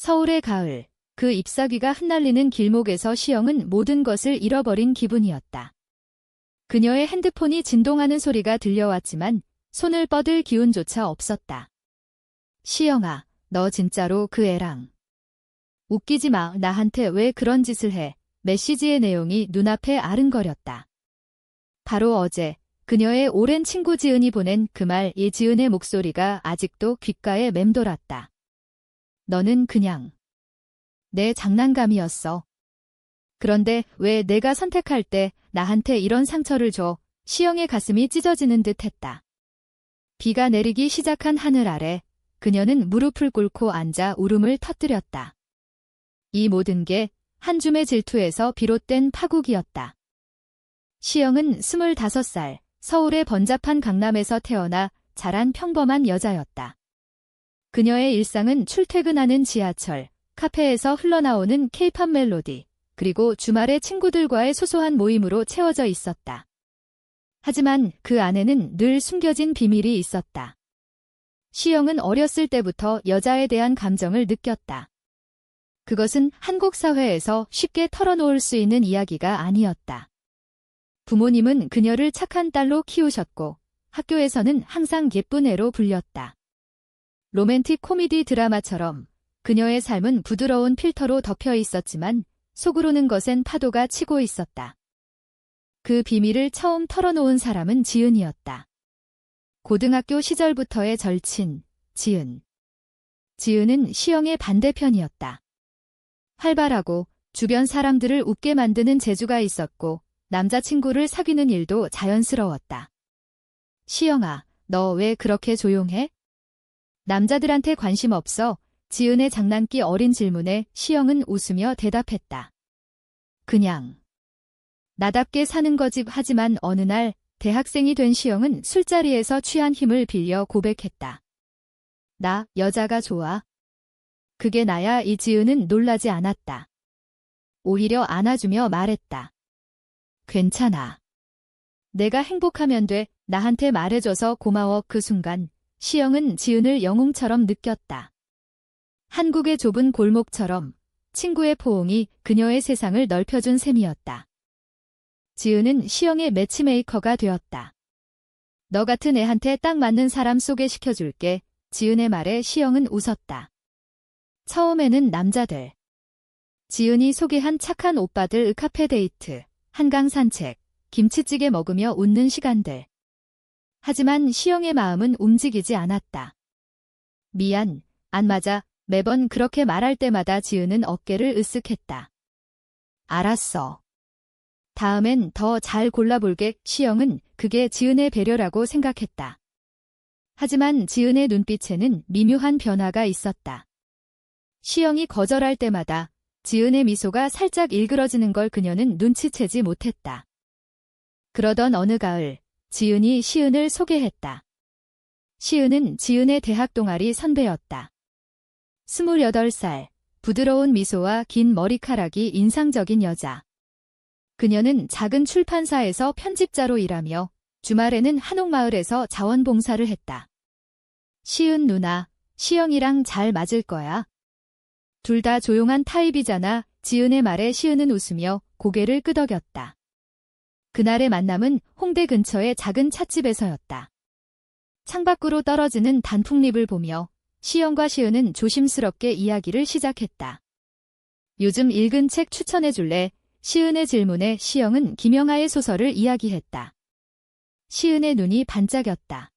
서울의 가을, 그 잎사귀가 흩날리는 길목에서 시영은 모든 것을 잃어버린 기분이었다. 그녀의 핸드폰이 진동하는 소리가 들려왔지만 손을 뻗을 기운조차 없었다. 시영아, 너 진짜로 그 애랑. 웃기지 마, 나한테 왜 그런 짓을 해. 메시지의 내용이 눈앞에 아른거렸다. 바로 어제 그녀의 오랜 친구 지은이 보낸 그 말, 이 지은의 목소리가 아직도 귓가에 맴돌았다. 너는 그냥 내 장난감이었어. 그런데 왜 내가 선택할 때 나한테 이런 상처를 줘? 시영의 가슴이 찢어지는 듯 했다. 비가 내리기 시작한 하늘 아래 그녀는 무릎을 꿇고 앉아 울음을 터뜨렸다. 이 모든 게 한 줌의 질투에서 비롯된 파국이었다. 시영은 25살, 서울의 번잡한 강남에서 태어나 자란 평범한 여자였다. 그녀의 일상은 출퇴근하는 지하철, 카페에서 흘러나오는 케이팝 멜로디, 그리고 주말에 친구들과의 소소한 모임으로 채워져 있었다. 하지만 그 안에는 늘 숨겨진 비밀이 있었다. 시영은 어렸을 때부터 여자에 대한 감정을 느꼈다. 그것은 한국 사회에서 쉽게 털어놓을 수 있는 이야기가 아니었다. 부모님은 그녀를 착한 딸로 키우셨고 학교에서는 항상 예쁜 애로 불렸다. 로맨틱 코미디 드라마처럼 그녀의 삶은 부드러운 필터로 덮여 있었지만 속으로는 거센 파도가 치고 있었다. 그 비밀을 처음 털어놓은 사람은 지은이었다. 고등학교 시절부터의 절친, 지은. 지은은 시영의 반대편이었다. 활발하고 주변 사람들을 웃게 만드는 재주가 있었고 남자친구를 사귀는 일도 자연스러웠다. 시영아, 너 왜 그렇게 조용해? 남자들한테 관심 없어? 지은의 장난기 어린 질문에 시영은 웃으며 대답했다. 그냥 나답게 사는 거지. 하지만 어느 날 대학생이 된 시영은 술자리에서 취한 힘을 빌려 고백했다. 나 여자가 좋아. 그게 나야. 이지은은 놀라지 않았다. 오히려 안아주며 말했다. 괜찮아. 내가 행복하면 돼. 나한테 말해줘서 고마워. 그 순간 시영은 지은을 영웅처럼 느꼈다. 한국의 좁은 골목처럼 친구의 포옹이 그녀의 세상을 넓혀준 셈이었다. 지은은 시영의 매치메이커가 되었다. 너 같은 애한테 딱 맞는 사람 소개시켜줄게. 지은의 말에 시영은 웃었다. 처음에는 남자들. 지은이 소개한 착한 오빠들, 카페 데이트, 한강 산책, 김치찌개 먹으며 웃는 시간들. 하지만 시영의 마음은 움직이지 않았다. 미안, 안 맞아. 매번 그렇게 말할 때마다 지은은 어깨를 으쓱했다. 알았어. 다음엔 더 잘 골라볼게. 시영은 그게 지은의 배려라고 생각했다. 하지만 지은의 눈빛에는 미묘한 변화가 있었다. 시영이 거절할 때마다 지은의 미소가 살짝 일그러지는 걸 그녀는 눈치채지 못했다. 그러던 어느 가을, 지은이 시은을 소개했다. 시은은 지은의 대학 동아리 선배였다. 28살, 부드러운 미소와 긴 머리카락이 인상적인 여자. 그녀는 작은 출판사에서 편집자로 일하며 주말에는 한옥마을에서 자원봉사를 했다. 시은 누나, 시영이랑 잘 맞을 거야. 둘 다 조용한 타입이잖아. 지은의 말에 시은은 웃으며 고개를 끄덕였다. 그날의 만남은 홍대 근처의 작은 찻집에서였다. 창밖으로 떨어지는 단풍잎을 보며 시영과 시은은 조심스럽게 이야기를 시작했다. 요즘 읽은 책 추천해줄래? 시은의 질문에 시영은 김영하의 소설을 이야기했다. 시은의 눈이 반짝였다.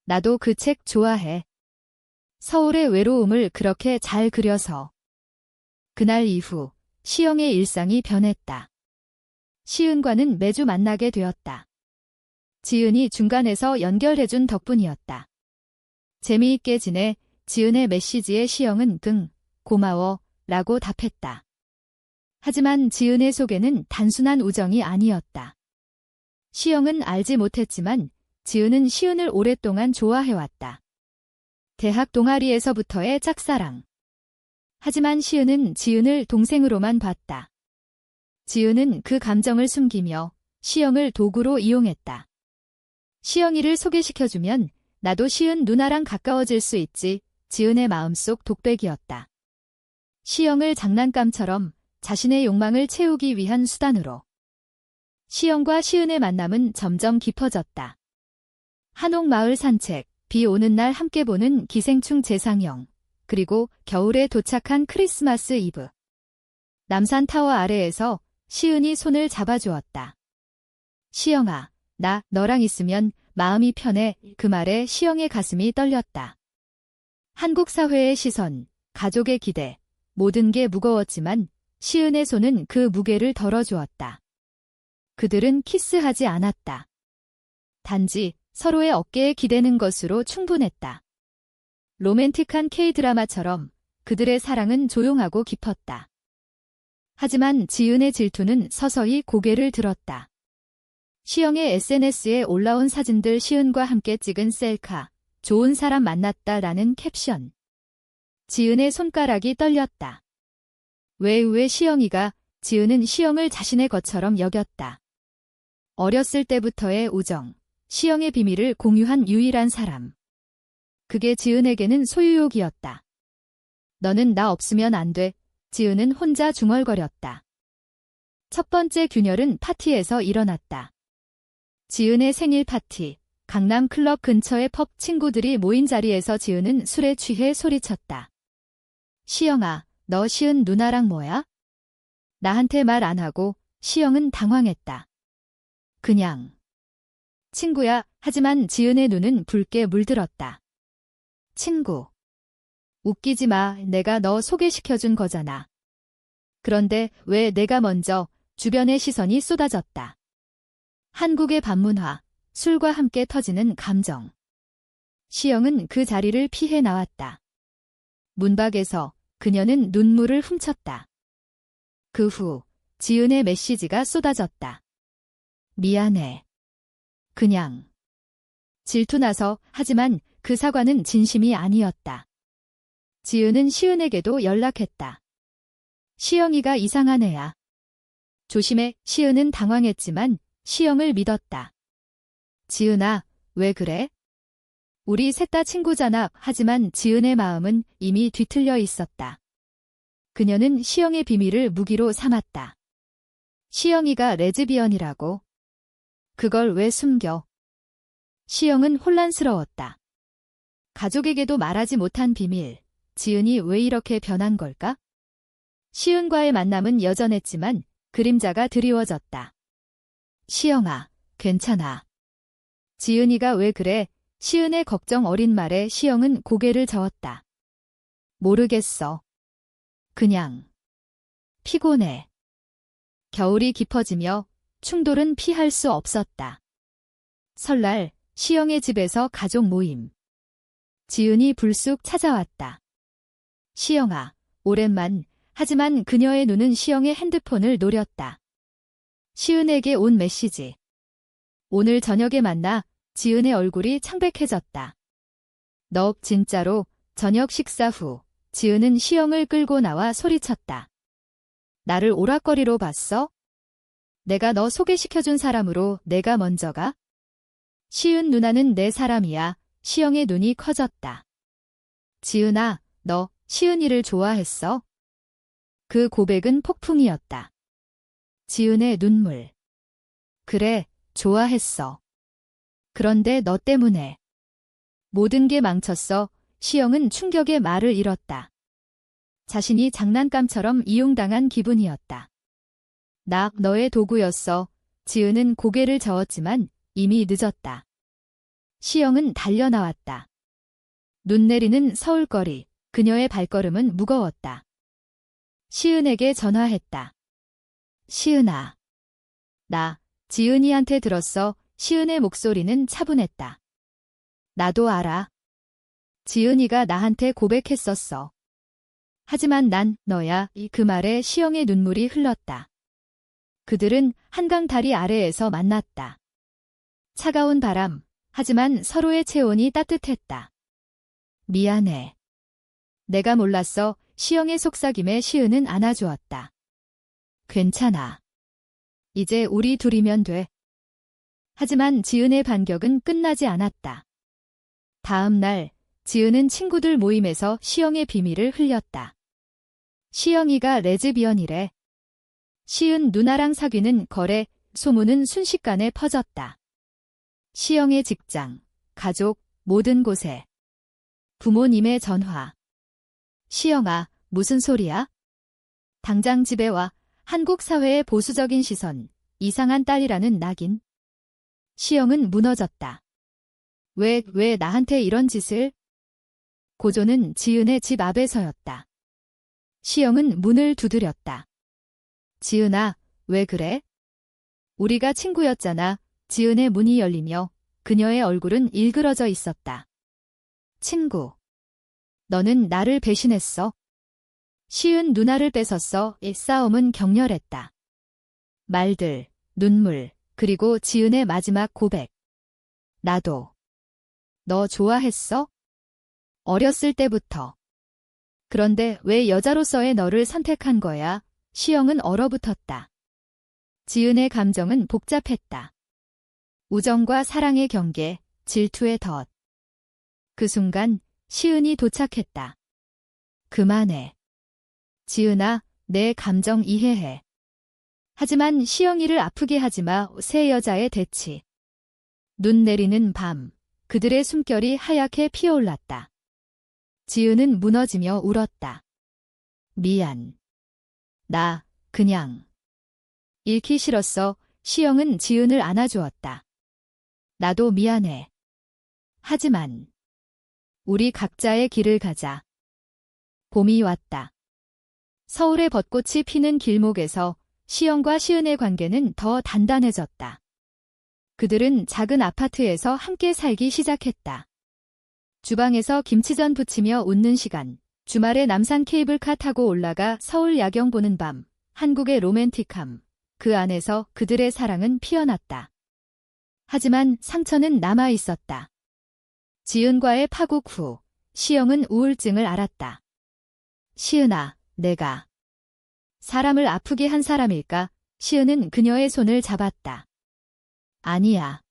나도 그 책 좋아해. 서울의 외로움을 그렇게 잘 그려서. 그날 이후 시영의 일상이 변했다. 시은과는 매주 만나게 되었다. 지은이 중간에서 연결해준 덕분이었다. 재미있게 지내. 지은의 메시지에 시영은 고마워 라고 답했다. 하지만 지은의 속에는 단순한 우정이 아니었다. 시영은 알지 못했지만 지은은 시은을 오랫동안 좋아해왔다. 대학 동아리에서부터의 짝사랑. 하지만 시은은 지은을 동생으로만 봤다. 지은은 그 감정을 숨기며 시영을 도구로 이용했다. 시영이를 소개시켜주면 나도 시은 누나랑 가까워질 수 있지. 지은의 마음속 독백이었다. 시영을 장난감처럼 자신의 욕망을 채우기 위한 수단으로. 시영과 시은의 만남은 점점 깊어졌다. 한옥마을 산책, 비 오는 날 함께 보는 기생충 재상영, 그리고 겨울에 도착한 크리스마스 이브. 남산타워 아래에서 시은이 손을 잡아주었다. 시영아, 나 너랑 있으면 마음이 편해. 그 말에 시영의 가슴이 떨렸다. 한국 사회의 시선, 가족의 기대, 모든 게 무거웠지만 시은의 손은 그 무게를 덜어주었다. 그들은 키스하지 않았다. 단지 서로의 어깨에 기대는 것으로 충분했다. 로맨틱한 K-드라마처럼 그들의 사랑은 조용하고 깊었다. 하지만 지은의 질투는 서서히 고개를 들었다. 시영의 SNS에 올라온 사진들 시은과 함께 찍은 셀카, 좋은 사람 만났다라는 캡션. 지은의 손가락이 떨렸다. 왜 시영이가 지은은 시영을 자신의 것처럼 여겼다. 어렸을 때부터의 우정, 시영의 비밀을 공유한 유일한 사람. 그게 지은에게는 소유욕이었다. 너는 나 없으면 안 돼. 지은은 혼자 중얼거렸다. 첫 번째 균열은 파티에서 일어났다. 지은의 생일 파티, 강남 클럽 근처의 펍 친구들이 모인 자리에서 지은은 술에 취해 소리쳤다. 시영아, 너 시은 누나랑 뭐야? 나한테 말 안 하고. 시영은 당황했다. 그냥 친구야. 하지만 지은의 눈은 붉게 물들었다. 친구. 웃기지 마. 내가 너 소개시켜준 거잖아. 그런데 왜 내가 먼저? 주변의 시선이 쏟아졌다. 한국의 반문화, 술과 함께 터지는 감정. 시영은 그 자리를 피해 나왔다. 문 밖에서 그녀는 눈물을 훔쳤다. 그 후 지은의 메시지가 쏟아졌다. 미안해. 그냥. 질투나서. 하지만 그 사과는 진심이 아니었다. 지은은 시은에게도 연락했다. 시영이가 이상한 애야. 조심해. 시은은 당황했지만 시영을 믿었다. 지은아, 왜 그래? 우리 셋 다 친구잖아. 하지만 지은의 마음은 이미 뒤틀려 있었다. 그녀는 시영의 비밀을 무기로 삼았다. 시영이가 레즈비언이라고. 그걸 왜 숨겨? 시영은 혼란스러웠다. 가족에게도 말하지 못한 비밀. 지은이 왜 이렇게 변한 걸까? 시은과의 만남은 여전했지만 그림자가 드리워졌다. 시영아, 괜찮아. 지은이가 왜 그래? 시은의 걱정 어린 말에 시영은 고개를 저었다. 모르겠어. 그냥 피곤해. 겨울이 깊어지며 충돌은 피할 수 없었다. 설날, 시영의 집에서 가족 모임. 지은이 불쑥 찾아왔다. 시영아, 오랜만. 하지만 그녀의 눈은 시영의 핸드폰을 노렸다. 시은에게 온 메시지. 오늘 저녁에 만나. 지은의 얼굴이 창백해졌다. 너 진짜로? 저녁 식사 후 지은은 시영을 끌고 나와 소리쳤다. 나를 오락거리로 봤어? 내가 너 소개시켜준 사람으로 내가 먼저 가? 시은 누나는 내 사람이야. 시영의 눈이 커졌다. 지은아, 너 시은이를 좋아했어? 그 고백은 폭풍이었다. 지은의 눈물. 그래, 좋아했어. 그런데 너 때문에 모든 게 망쳤어. 시영은 충격의 말을 잃었다. 자신이 장난감처럼 이용당한 기분이었다. 나 너의 도구였어. 지은은 고개를 저었지만 이미 늦었다. 시영은 달려나왔다. 눈 내리는 서울거리, 그녀의 발걸음은 무거웠다. 시은에게 전화했다. 시은아. 나 지은이한테 들었어. 시은의 목소리는 차분했다. 나도 알아. 지은이가 나한테 고백했었어. 하지만 난 너야. 그 말에 시영의 눈물이 흘렀다. 그들은 한강 다리 아래에서 만났다. 차가운 바람, 하지만 서로의 체온이 따뜻했다. 미안해. 내가 몰랐어. 시영의 속삭임에 시은은 안아주었다. 괜찮아. 이제 우리 둘이면 돼. 하지만 지은의 반격은 끝나지 않았다. 다음 날, 지은은 친구들 모임에서 시영의 비밀을 흘렸다. 시영이가 레즈비언이래. 시은 누나랑 사귀는 거래, 소문은 순식간에 퍼졌다. 시영의 직장, 가족, 모든 곳에. 부모님의 전화. 시영아, 무슨 소리야? 당장 집에 와. 한국 사회의 보수적인 시선, 이상한 딸이라는 낙인. 시영은 무너졌다. 왜 나한테 이런 짓을? 고조는 지은의 집 앞에 서였다. 시영은 문을 두드렸다. 지은아, 왜 그래? 우리가 친구였잖아. 지은의 문이 열리며 그녀의 얼굴은 일그러져 있었다. 친구. 너는 나를 배신했어. 시은 누나를 뺏었어. 이 싸움은 격렬했다. 말들, 눈물, 그리고 지은의 마지막 고백. 나도. 너 좋아했어? 어렸을 때부터. 그런데 왜 여자로서의 너를 선택한 거야? 시영은 얼어붙었다. 지은의 감정은 복잡했다. 우정과 사랑의 경계, 질투의 덫. 그 순간 시은이 도착했다. 그만해. 지은아, 내 감정 이해해. 하지만 시영이를 아프게 하지마. 새 여자의 대치. 눈 내리는 밤, 그들의 숨결이 하얗게 피어올랐다. 지은은 무너지며 울었다. 미안. 나 그냥. 잃기 싫었어. 시영은 지은을 안아주었다. 나도 미안해. 하지만 우리 각자의 길을 가자. 봄이 왔다. 서울의 벚꽃이 피는 길목에서 시영과 시은의 관계는 더 단단해졌다. 그들은 작은 아파트에서 함께 살기 시작했다. 주방에서 김치전 부치며 웃는 시간, 주말에 남산 케이블카 타고 올라가 서울 야경 보는 밤, 한국의 로맨틱함, 그 안에서 그들의 사랑은 피어났다. 하지만 상처는 남아 있었다. 지은과의 파국 후, 시영은 우울증을 앓았다. 시은아, 내가 사람을 아프게 한 사람일까? 시은은 그녀의 손을 잡았다. 아니야.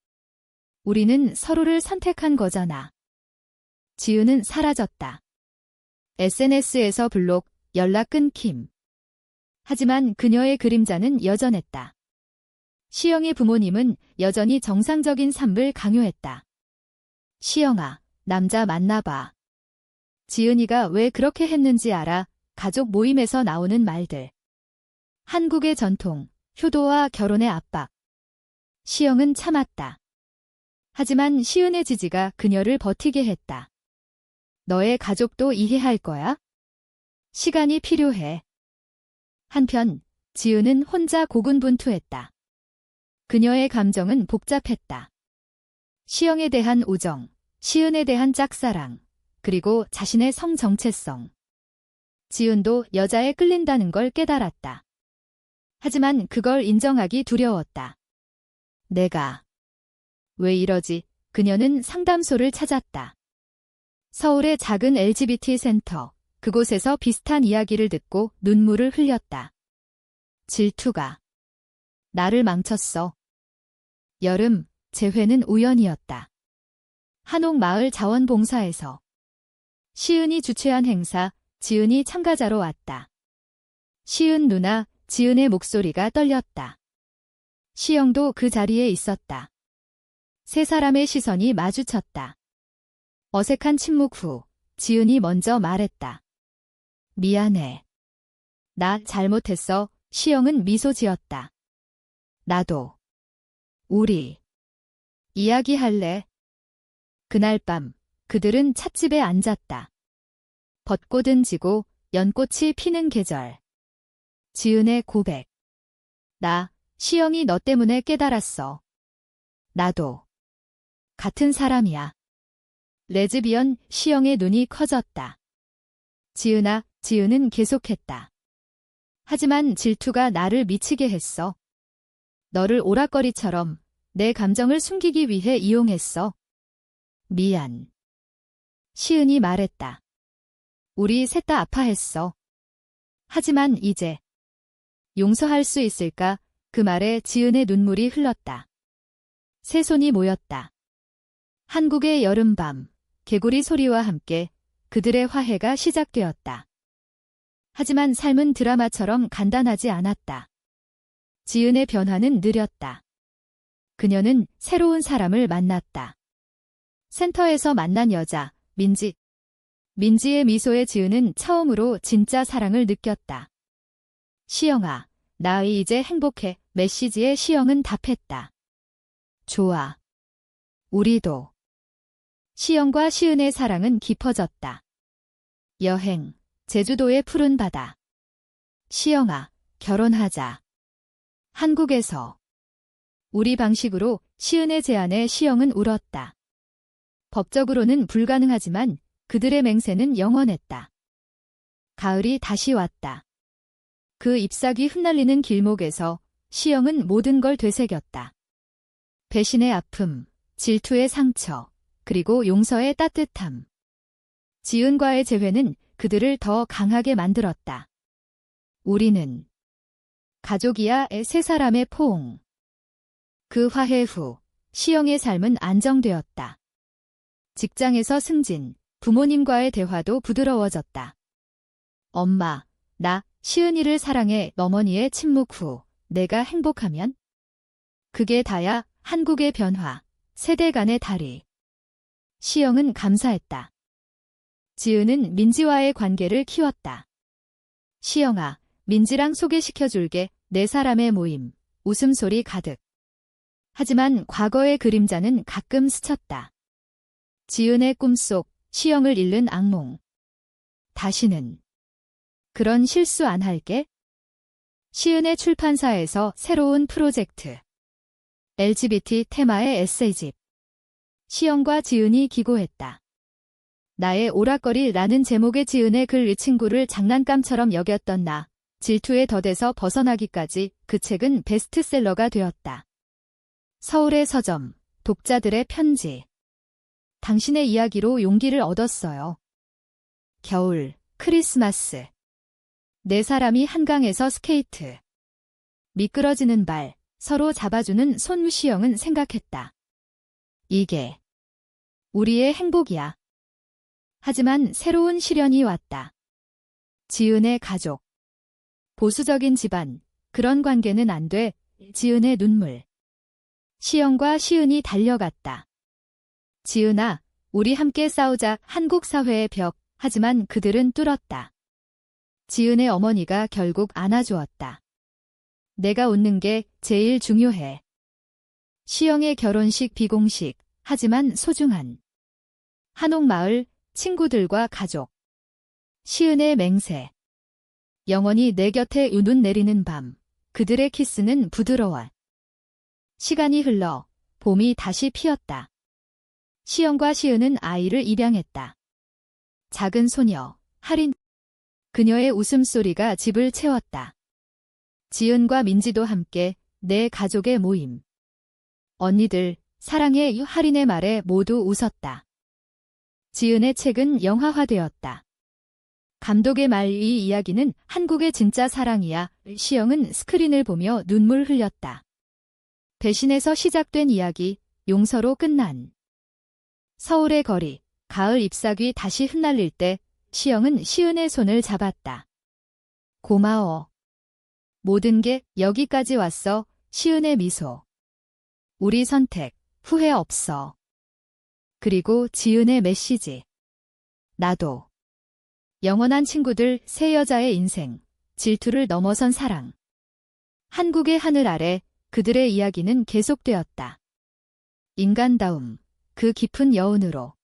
우리는 서로를 선택한 거잖아. 지은은 사라졌다. SNS에서 블록, 연락 끊김. 하지만 그녀의 그림자는 여전했다. 시영의 부모님은 여전히 정상적인 삶을 강요했다. 시영아, 남자 만나봐. 지은이가 왜 그렇게 했는지 알아? 가족 모임에서 나오는 말들. 한국의 전통, 효도와 결혼의 압박. 시영은 참았다. 하지만 시은의 지지가 그녀를 버티게 했다. 너의 가족도 이해할 거야? 시간이 필요해. 한편 지은은 혼자 고군분투했다. 그녀의 감정은 복잡했다. 시영에 대한 우정, 시은에 대한 짝사랑, 그리고 자신의 성 정체성. 지은도 여자에 끌린다는 걸 깨달았다. 하지만 그걸 인정하기 두려웠다. 내가 왜 이러지? 그녀는 상담소를 찾았다. 서울의 작은 LGBT 센터, 그곳에서 비슷한 이야기를 듣고 눈물을 흘렸다. 질투가 나를 망쳤어. 여름, 재회는 우연이었다. 한옥마을 자원봉사에서 시은이 주최한 행사, 지은이 참가자로 왔다. 시은 누나, 지은의 목소리가 떨렸다. 시영도 그 자리에 있었다. 세 사람의 시선이 마주쳤다. 어색한 침묵 후 지은이 먼저 말했다. 미안해. 나 잘못했어. 시영은 미소 지었다. 나도. 우리 이야기할래? 그날 밤 그들은 찻집에 앉았다. 벚꽃은 지고 연꽃이 피는 계절. 지은의 고백. 나, 시영이 너 때문에 깨달았어. 나도. 같은 사람이야. 레즈비언, 시영의 눈이 커졌다. 지은아, 지은은 계속했다. 하지만 질투가 나를 미치게 했어. 너를 오락거리처럼 내 감정을 숨기기 위해 이용했어. 미안. 시은이 말했다. 우리 셋 다 아파했어. 하지만 이제 용서할 수 있을까? 그 말에 지은의 눈물이 흘렀다. 세 손이 모였다. 한국의 여름밤, 개구리 소리와 함께 그들의 화해가 시작되었다. 하지만 삶은 드라마처럼 간단하지 않았다. 지은의 변화는 느렸다. 그녀는 새로운 사람을 만났다. 센터에서 만난 여자, 민지. 민지의 미소에 지은은 처음으로 진짜 사랑을 느꼈다. 시영아, 나 이제 행복해. 메시지에 시영은 답했다. 좋아. 우리도. 시영과 시은의 사랑은 깊어졌다. 여행, 제주도의 푸른 바다. 시영아, 결혼하자. 한국에서. 우리 방식으로 시은의 제안에 시영은 울었다. 법적으로는 불가능하지만 그들의 맹세는 영원했다. 가을이 다시 왔다. 그 잎사귀 흩날리는 길목에서 시영은 모든 걸 되새겼다. 배신의 아픔, 질투의 상처, 그리고 용서의 따뜻함. 지은과의 재회는 그들을 더 강하게 만들었다. 우리는 가족이야 세 사람의 포옹. 그 화해 후 시영의 삶은 안정되었다. 직장에서 승진, 부모님과의 대화도 부드러워졌다. 엄마, 나 시은이를 사랑해. 어머니의 침묵 후 내가 행복하면? 그게 다야. 한국의 변화, 세대 간의 다리. 시영은 감사했다. 지은은 민지와의 관계를 키웠다. 시영아, 민지랑 소개시켜줄게. 네 사람의 모임, 웃음소리 가득. 하지만 과거의 그림자는 가끔 스쳤다. 지은의 꿈속, 시영을 잃는 악몽. 다시는 그런 실수 안 할게. 시은의 출판사에서 새로운 프로젝트. LGBT 테마의 에세이집. 시영과 지은이 기고했다. 나의 오락거리라는 제목의 지은의 글. 친구를 장난감처럼 여겼던 나. 질투의 덫에서 벗어나기까지 그 책은 베스트셀러가 되었다. 서울의 서점, 독자들의 편지. 당신의 이야기로 용기를 얻었어요. 겨울, 크리스마스. 네 사람이 한강에서 스케이트. 미끄러지는 발, 서로 잡아주는 손. 시영은 생각했다. 이게 우리의 행복이야. 하지만 새로운 시련이 왔다. 지은의 가족. 보수적인 집안, 그런 관계는 안 돼. 지은의 눈물. 시영과 시은이 달려갔다. 지은아, 우리 함께 싸우자. 한국 사회의 벽. 하지만 그들은 뚫었다. 지은의 어머니가 결국 안아주었다. 내가 웃는 게 제일 중요해. 시영의 결혼식 비공식, 하지만 소중한. 한옥마을, 친구들과 가족. 시은의 맹세. 영원히 내 곁에 눈 내리는 밤. 그들의 키스는 부드러워. 시간이 흘러 봄이 다시 피었다. 시영과 시은은 아이를 입양했다. 작은 소녀, 하린. 그녀의 웃음소리가 집을 채웠다. 지은과 민지도 함께 내 가족의 모임. 언니들, 사랑해. 하린의 말에 모두 웃었다. 지은의 책은 영화화되었다. 감독의 말. 이 이야기는 한국의 진짜 사랑이야. 시영은 스크린을 보며 눈물 흘렸다. 배신에서 시작된 이야기, 용서로 끝난. 서울의 거리, 가을 잎사귀 다시 흩날릴 때 시영은 시은의 손을 잡았다. 고마워. 모든 게 여기까지 왔어. 시은의 미소. 우리 선택, 후회 없어. 그리고 지은의 메시지. 나도. 영원한 친구들, 새 여자의 인생, 질투를 넘어선 사랑. 한국의 하늘 아래 그들의 이야기는 계속되었다. 인간다움, 그 깊은 여운으로.